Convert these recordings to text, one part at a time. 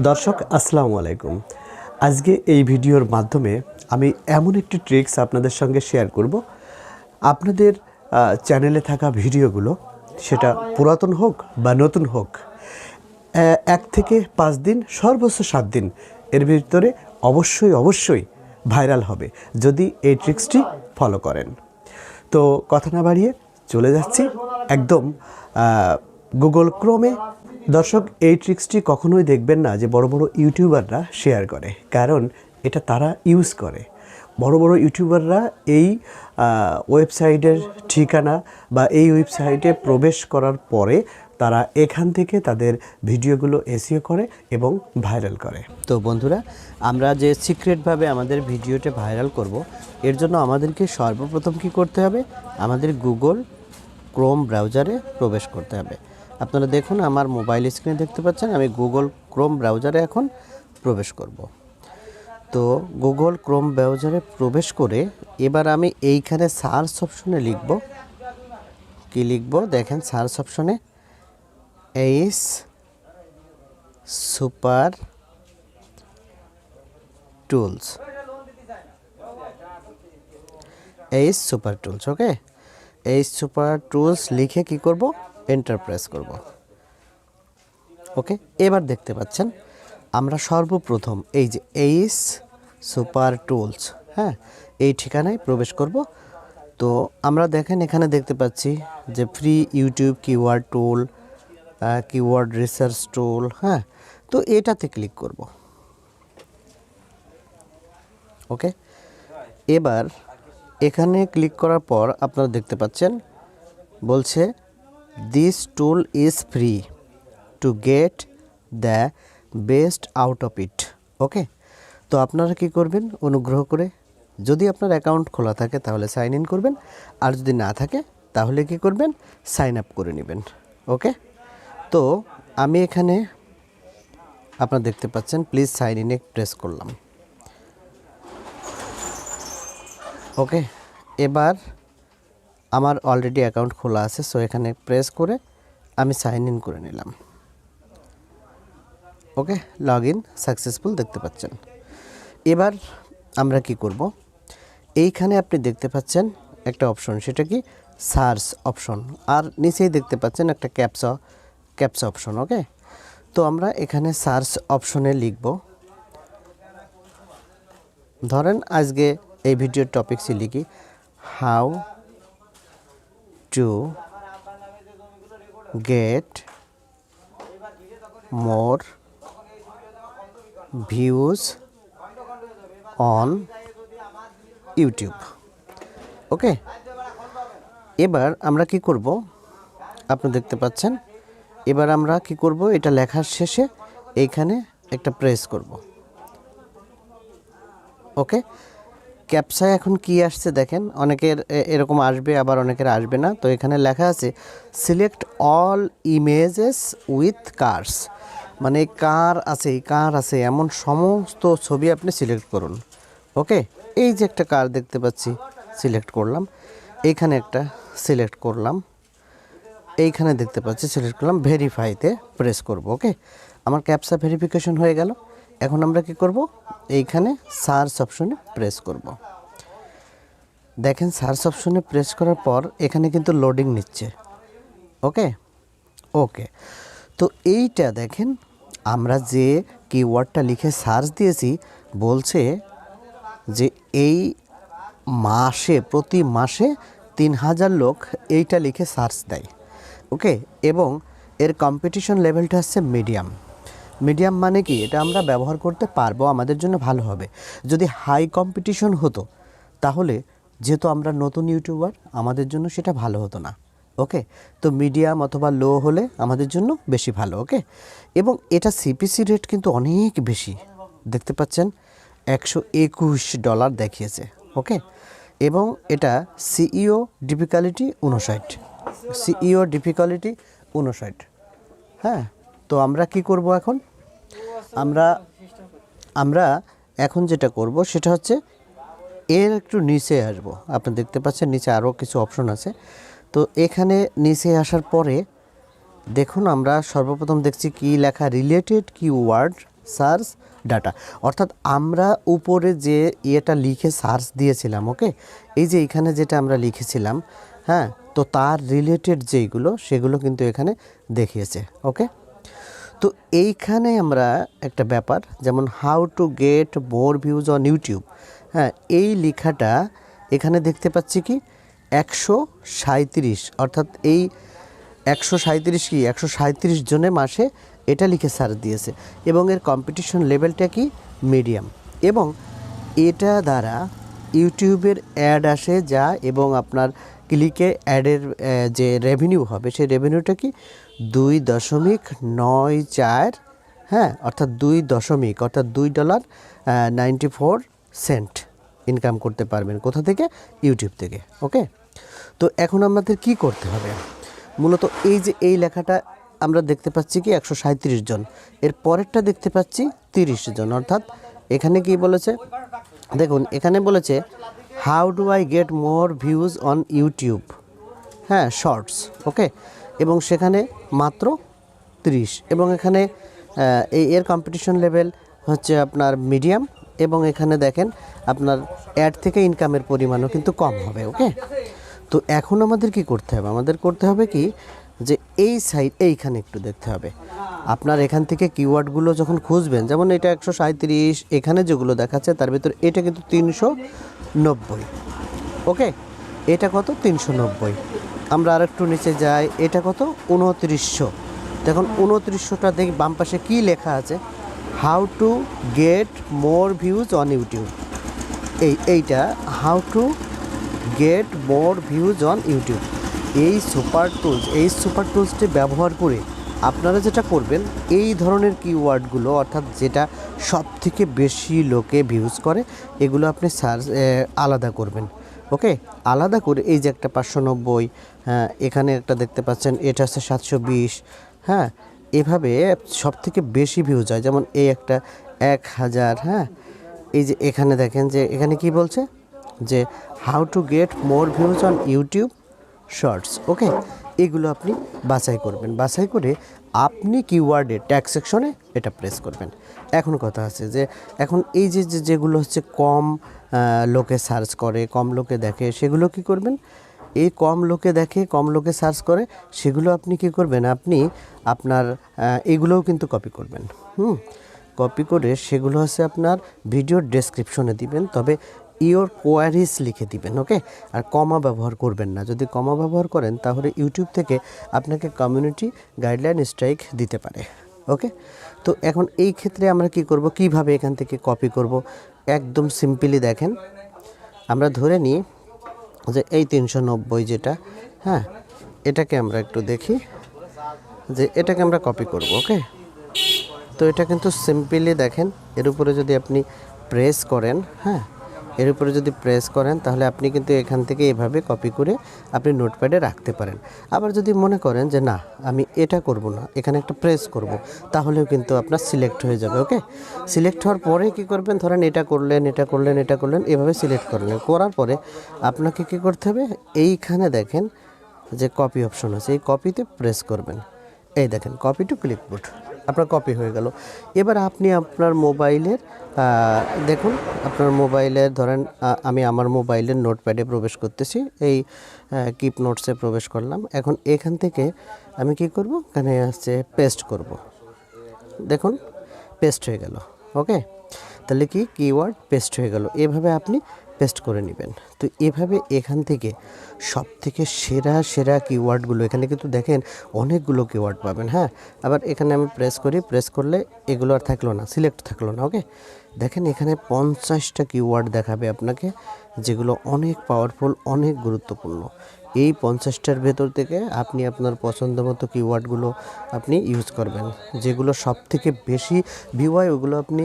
দর্শক আসসালামু আলাইকুম। আজকে এই ভিডিওর মাধ্যমে আমি এমন একটি ট্রিক্স আপনাদের সঙ্গে শেয়ার করব। আপনাদের চ্যানেলে থাকা ভিডিওগুলো সেটা পুরাতন হোক বা নতুন হোক, 1 থেকে 5 দিন সর্বোচ্চ 7 দিন এর ভিতরে অবশ্যই ভাইরাল হবে যদি এই ট্রিক্সটি ফলো করেন। তো কথা না বাড়িয়ে চলে যাচ্ছি একদম গুগল ক্রোমে। দর্শক, এই ট্রিক্সটি কখনোই দেখবেন না যে বড় বড় ইউটিউবাররা শেয়ার করে, কারণ এটা তারা ইউজ করে। বড় বড় ইউটিউবাররা এই ওয়েবসাইটের ঠিকানা বা এই ওয়েবসাইটে প্রবেশ করার পরে তারা এখান থেকে তাদের ভিডিওগুলো এসইও করে এবং ভাইরাল করে। তো বন্ধুরা, আমরা যে সিক্রেটভাবে আমাদের ভিডিওটা ভাইরাল করব, এর জন্য আমাদেরকে সর্বপ্রথম কি করতে হবে? আমাদের গুগল ক্রোম ব্রাউজারে প্রবেশ করতে হবে। আপনারা দেখুন, আমার মোবাইল স্ক্রিনে দেখতে পাচ্ছেন আমি গুগল ক্রোম ব্রাউজারে এখন প্রবেশ করব। তো গুগল ক্রোম ব্রাউজারে প্রবেশ করে এবার আমি এইখানে সার্চ অপশনে লিখব। কি লিখব? দেখেন, সার্চ অপশনে H super tools, H super tools. Okay, H super tools লিখে কি করব? এন্টার প্রেস করব। ওকে, এবার দেখতে পাচ্ছেন আমরা সর্বপ্রথম এই যে এইচ সুপার টুলস, হ্যাঁ, এই ঠিকানায় প্রবেশ করব। তো আমরা দেখেন এখানে দেখতে পাচ্ছি যে ফ্রি ইউটিউব কিওয়ার্ড টুল, কিওয়ার্ড রিসার্চ টুল, হ্যাঁ, তো এটাতে ক্লিক করব। ওকে, এবার এখানে ক্লিক করার পর আপনারা দেখতে পাচ্ছেন বলছে this tool is free to get the best out of it. Okay, তো আপনারা কি করবেন? অনুগ্রহ করে, যদি আপনার অ্যাকাউন্ট খোলা থাকে তাহলে সাইন ইন করবেন, আর যদি না থাকে তাহলে কি করবেন? সাইন আপ করে নেবেন। ওকে, তো আমি এখানে আপনারা দেখতে পাচ্ছেন প্লিজ সাইন ইনে প্রেস করলাম। ওকে, এবার আমার অলরেডি অ্যাকাউন্ট খোলা আছে, সো এখানে প্রেস করে আমি সাইন ইন করে নিলাম। ওকে, লগ ইন সাকসেসফুল দেখতে পাচ্ছেন। এবার আমরা কি করব? এইখানে আপনি দেখতে পাচ্ছেন একটা অপশন, সেটা কি? সার্চ অপশন, আর নিচেই দেখতে পাচ্ছেন একটা ক্যাপচা অপশন। ওকে, তো আমরা এখানে সার্চ অপশনে লিখব। ধরেন আজকে এই ভিডিওর টপিকসই লিখি, how to get more views on YouTube. Okay, এবার আমরা কি করব? আপনি দেখতে পাচ্ছেন এবার আমরা কি করব? এটা লেখার শেষে এইখানে একটা প্রেস করব। ওকে, ক্যাপচায় এখন কি আসছে দেখেন, অনেকের এরকম আসবে, আবার অনেকের আসবে না। তো এখানে লেখা আছে select all images with cars, মানে কার আছে এমন সমস্ত ছবি আপনি সিলেক্ট করুন। ওকে, এই যে একটা কার দেখতে পাচ্ছি, সিলেক্ট করলাম, এইখানে একটা সিলেক্ট করলাম, এইখানে দেখতে পাচ্ছি সিলেক্ট করলাম, ভেরিফাইতে প্রেস করব। ওকে, আমার ক্যাপচা ভেরিফিকেশন হয়ে গেল। এখন আমরা কি করব? এইখানে সার্চ অপশনে প্রেস করব। দেখেন, সার্চ অপশনে প্রেস করার পর এখানে কিন্তু লোডিং নিচ্ছে। ওকে ওকে, তো এইটা দেখেন, আমরা যে কিওয়ার্ডটা লিখে সার্চ দিয়েছি বলছে যে এই মাসে, প্রতি মাসে 3000 লোক এইটা লিখে সার্চ দেয়। ওকে, এবং এর কম্পিটিশন লেভেলটা হচ্ছে মিডিয়াম মানে কি? এটা আমরা ব্যবহার করতে পারবো, আমাদের জন্য ভালো হবে। যদি হাই কম্পিটিশন হতো তাহলে, যেহেতু আমরা নতুন ইউটিউবার, আমাদের জন্য সেটা ভালো হতো না। ওকে, তো মিডিয়াম অথবা লো হলে আমাদের জন্য বেশি ভালো। ওকে, এবং এটা সিপিসি রেট কিন্তু অনেক বেশি, দেখতে পাচ্ছেন $121 দেখিয়েছে। ওকে, এবং এটা সিইও ডিফিকাল্টি 59। হ্যাঁ, তো আমরা কি করব এখন? আমরা এখন যেটা করব সেটা হচ্ছে এর একটু নিচে আসব। আপনি দেখতে পাচ্ছেন নিচে আরও কিছু অপশন আছে। তো এখানে নিচে আসার পরে দেখুন, আমরা সর্বপ্রথম দেখছি কি লেখা, রিলেটেড কিওয়ার্ড সার্চ ডাটা, অর্থাৎ আমরা উপরে যে ইয়েটা লিখে সার্চ দিয়েছিলাম, ওকে, এই যে এখানে যেটা আমরা লিখেছিলাম, হ্যাঁ, তো তার রিলেটেড যেইগুলো সেগুলো কিন্তু এখানে দেখিয়েছে, ওকে। তো এইখানে আমরা একটা ব্যাপার, যেমন how to get more views on YouTube, হ্যাঁ, এই লেখাটা এখানে দেখতে পাচ্ছি কি 137, অর্থাৎ এই 137 কি 137 জনে মাসে এটা লিখে সার্চ দিয়েছে, এবং এর কম্পিটিশন লেভেলটা কি মিডিয়াম, এবং এটা দ্বারা ইউটিউবের অ্যাড আসে যা, এবং আপনার ক্লিকে অ্যাডের যে রেভিনিউ হবে সেই রেভিনিউটা কি $2.94, হ্যাঁ, অর্থাৎ $2.94 ইনকাম করতে পারবেন। কোথা থেকে? ইউটিউব থেকে, ওকে। তো এখন আমাদের কি করতে হবে? মূলত এই যে এই লেখাটা আমরা দেখতে পাচ্ছি কি 137 জন, এর পরেরটা দেখতে পাচ্ছি 30 জন, অর্থাৎ এখানে কি বলেছে দেখুন, এখানে বলেছে how do I get more views on YouTube, হ্যাঁ, শর্টস, ওকে, এবং সেখানে মাত্র 30, এবং এখানে এর কম্পিটিশন লেভেল হচ্ছে আপনার মিডিয়াম, এবং এখানে দেখেন আপনার অ্যাড থেকে ইনকামের পরিমাণও কিন্তু কম হবে, ওকে। তো এখন আমাদের কি করতে হবে? আমাদের করতে হবে কি, যে এই সাইড এইখানে একটু দেখতে হবে আপনার, এখান থেকে কিওয়ার্ডগুলো যখন খুঁজবেন, যেমন এটা 137, এখানে যেগুলো দেখাচ্ছে তার ভিতরে এটা কিন্তু 390, ওকে, এটা কত 390, আমরা আরেকটু নিচে যাই, এটা কত 2900, দেখুন 2900টা দেখি বাম পাশে কী লেখা আছে, how to get more views on YouTube, এইটা how to get more views on YouTube. এই সুপার টুলসটি ব্যবহার করে আপনারা যেটা করবেন, এই ধরনের কিওয়ার্ডগুলো, অর্থাৎ যেটা সব থেকে বেশি লোকে ভিউজ করে, এগুলো আপনি সার্চ আলাদা করবেন, ওকে। আলাদা করে এই যে একটা 590, হ্যাঁ, এখানে একটা দেখতে পাচ্ছেন এটা হচ্ছে 720, হ্যাঁ, এভাবে সব থেকে বেশি ভিউজ হয়, যেমন এই একটা 1000, হ্যাঁ। এই যে এখানে দেখেন যে এখানে কি বলছে, যে how to get more views on YouTube shorts, okay. এগুলো আপনি বাছাই করবেন, বাছাই করে আপনি কিওয়ার্ডে ট্যাগ সেকশনে এটা প্রেস করবেন। এখন কথা আছে যে এখন এই যে যেগুলো হচ্ছে কম লোকে সার্চ করে, কম লোকে দেখে, সেগুলো কি করবেন? এই কম লোকে দেখে, কম লোকে সার্চ করে, সেগুলো আপনি কি করবেন? আপনি আপনার এগুলোও কিন্তু কপি করবেন, কপি করে সেগুলো হচ্ছে আপনার ভিডিওর ডেসক্রিপশনে দিবেন, তবে ইওর কোয়ারিজ লিখে দিবেন, ওকে। আর কমা ব্যবহার করবেন না, যদি কমা ব্যবহার করেন তাহলে ইউটিউব থেকে আপনাকে কমিউনিটি গাইডলাইন স্ট্রাইক দিতে পারে, ওকে। তো এখন এই ক্ষেত্রে আমরা কি করব, কিভাবে এখান থেকে কপি করব? একদম সিম্পলি দেখেন, আমরা ধরে নিই যে এই 390 যেটা, হ্যাঁ, এটাকে আমরা একটু দেখি যে এটাকে আমরা কপি করব, ওকে। তো এটা কিন্তু সিম্পলি দেখেন, এর উপরে যদি আপনি প্রেস করেন, হ্যাঁ, এর উপরে যদি প্রেস করেন তাহলে আপনি কিন্তু এখান থেকে এভাবে কপি করে আপনি নোটপ্যাডে রাখতে পারেন। আবার যদি মনে করেন যে না, আমি এটা করব না, এখানে একটা প্রেস করব, তাহলেও কিন্তু আপনার সিলেক্ট হয়ে যাবে, ওকে। সিলেক্ট হওয়ার পরে কি করবেন, ধরেন এটা করলেন, এটা করলেন, এটা করলেন, এভাবে সিলেক্ট করলেন, করার পরে আপনাকে কি করতে হবে, এইখানে দেখেন যে কপি অপশন আছে, এই কপিতে প্রেস করবেন, এই দেখেন কপি টু ক্লিপবোর্ড, আপনার কপি হয়ে গেল। এবার আপনি আপনার মোবাইলের দেখুন, আপনার মোবাইলের ধরেন আমি আমার মোবাইলের নোটপ্যাডে প্রবেশ করতেছি, এই কিপ নোটসে প্রবেশ করলাম। এখন এখান থেকে আমি কি করব, এখানে হচ্ছে পেস্ট করব, দেখুন পেস্ট হয়ে গেল, ওকে। তাহলে কি কিওয়ার্ড পেস্ট হয়ে গেল, এভাবে আপনি পেস্ট করে নেবেন। তো এভাবে এখান থেকে সব থেকে সেরা সেরা কিওয়ার্ডগুলো, এখানে কিন্তু দেখেন অনেকগুলো কিওয়ার্ড পাবেন, হ্যাঁ। আবার এখানে আমি প্রেস করি, প্রেস করলে এগুলো আর থাকলো না, সিলেক্ট থাকলো না, ওকে। দেখেন এখানে 50টা কিওয়ার্ড দেখাবে আপনাকে, যেগুলো অনেক পাওয়ারফুল, অনেক গুরুত্বপূর্ণ। এই 50টার ভেতর থেকে আপনি আপনার পছন্দ মতো কিওয়ার্ডগুলো আপনি ইউজ করবেন, যেগুলো সব থেকে বেশি ভিউ হয় ওগুলো আপনি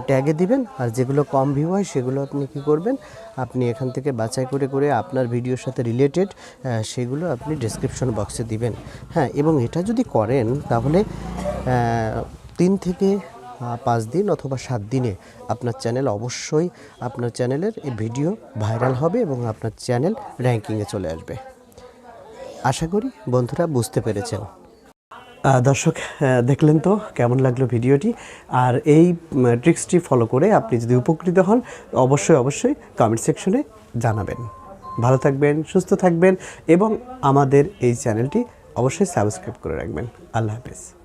ট্যাগে দিবেন, আর যেগুলো কম ভিউ হয় সেগুলো আপনি কি করবেন, আপনি এখান থেকে বাছাই করে করে আপনার ভিডিওর সাথে রিলেটেড সেগুলো আপনি ডেসক্রিপশন বক্সে দিবেন, হ্যাঁ। এবং এটা যদি করেন তাহলে 3 থেকে 5 দিন অথবা 7 দিনে আপনার চ্যানেল অবশ্যই, আপনার চ্যানেলের এই ভিডিও ভাইরাল হবে এবং আপনার চ্যানেল র্যাঙ্কিংয়ে চলে আসবে। আশা করি বন্ধুরা বুঝতে পেরেছেন। দর্শক দেখলেন তো কেমন লাগলো ভিডিওটি। আর এই ট্রিক্সটি ফলো করে আপনি যদি উপকৃত হন অবশ্যই কমেন্ট সেকশনে জানাবেন। ভালো থাকবেন, সুস্থ থাকবেন এবং আমাদের এই চ্যানেলটি অবশ্যই সাবস্ক্রাইব করে রাখবেন। আল্লাহ হাফেজ।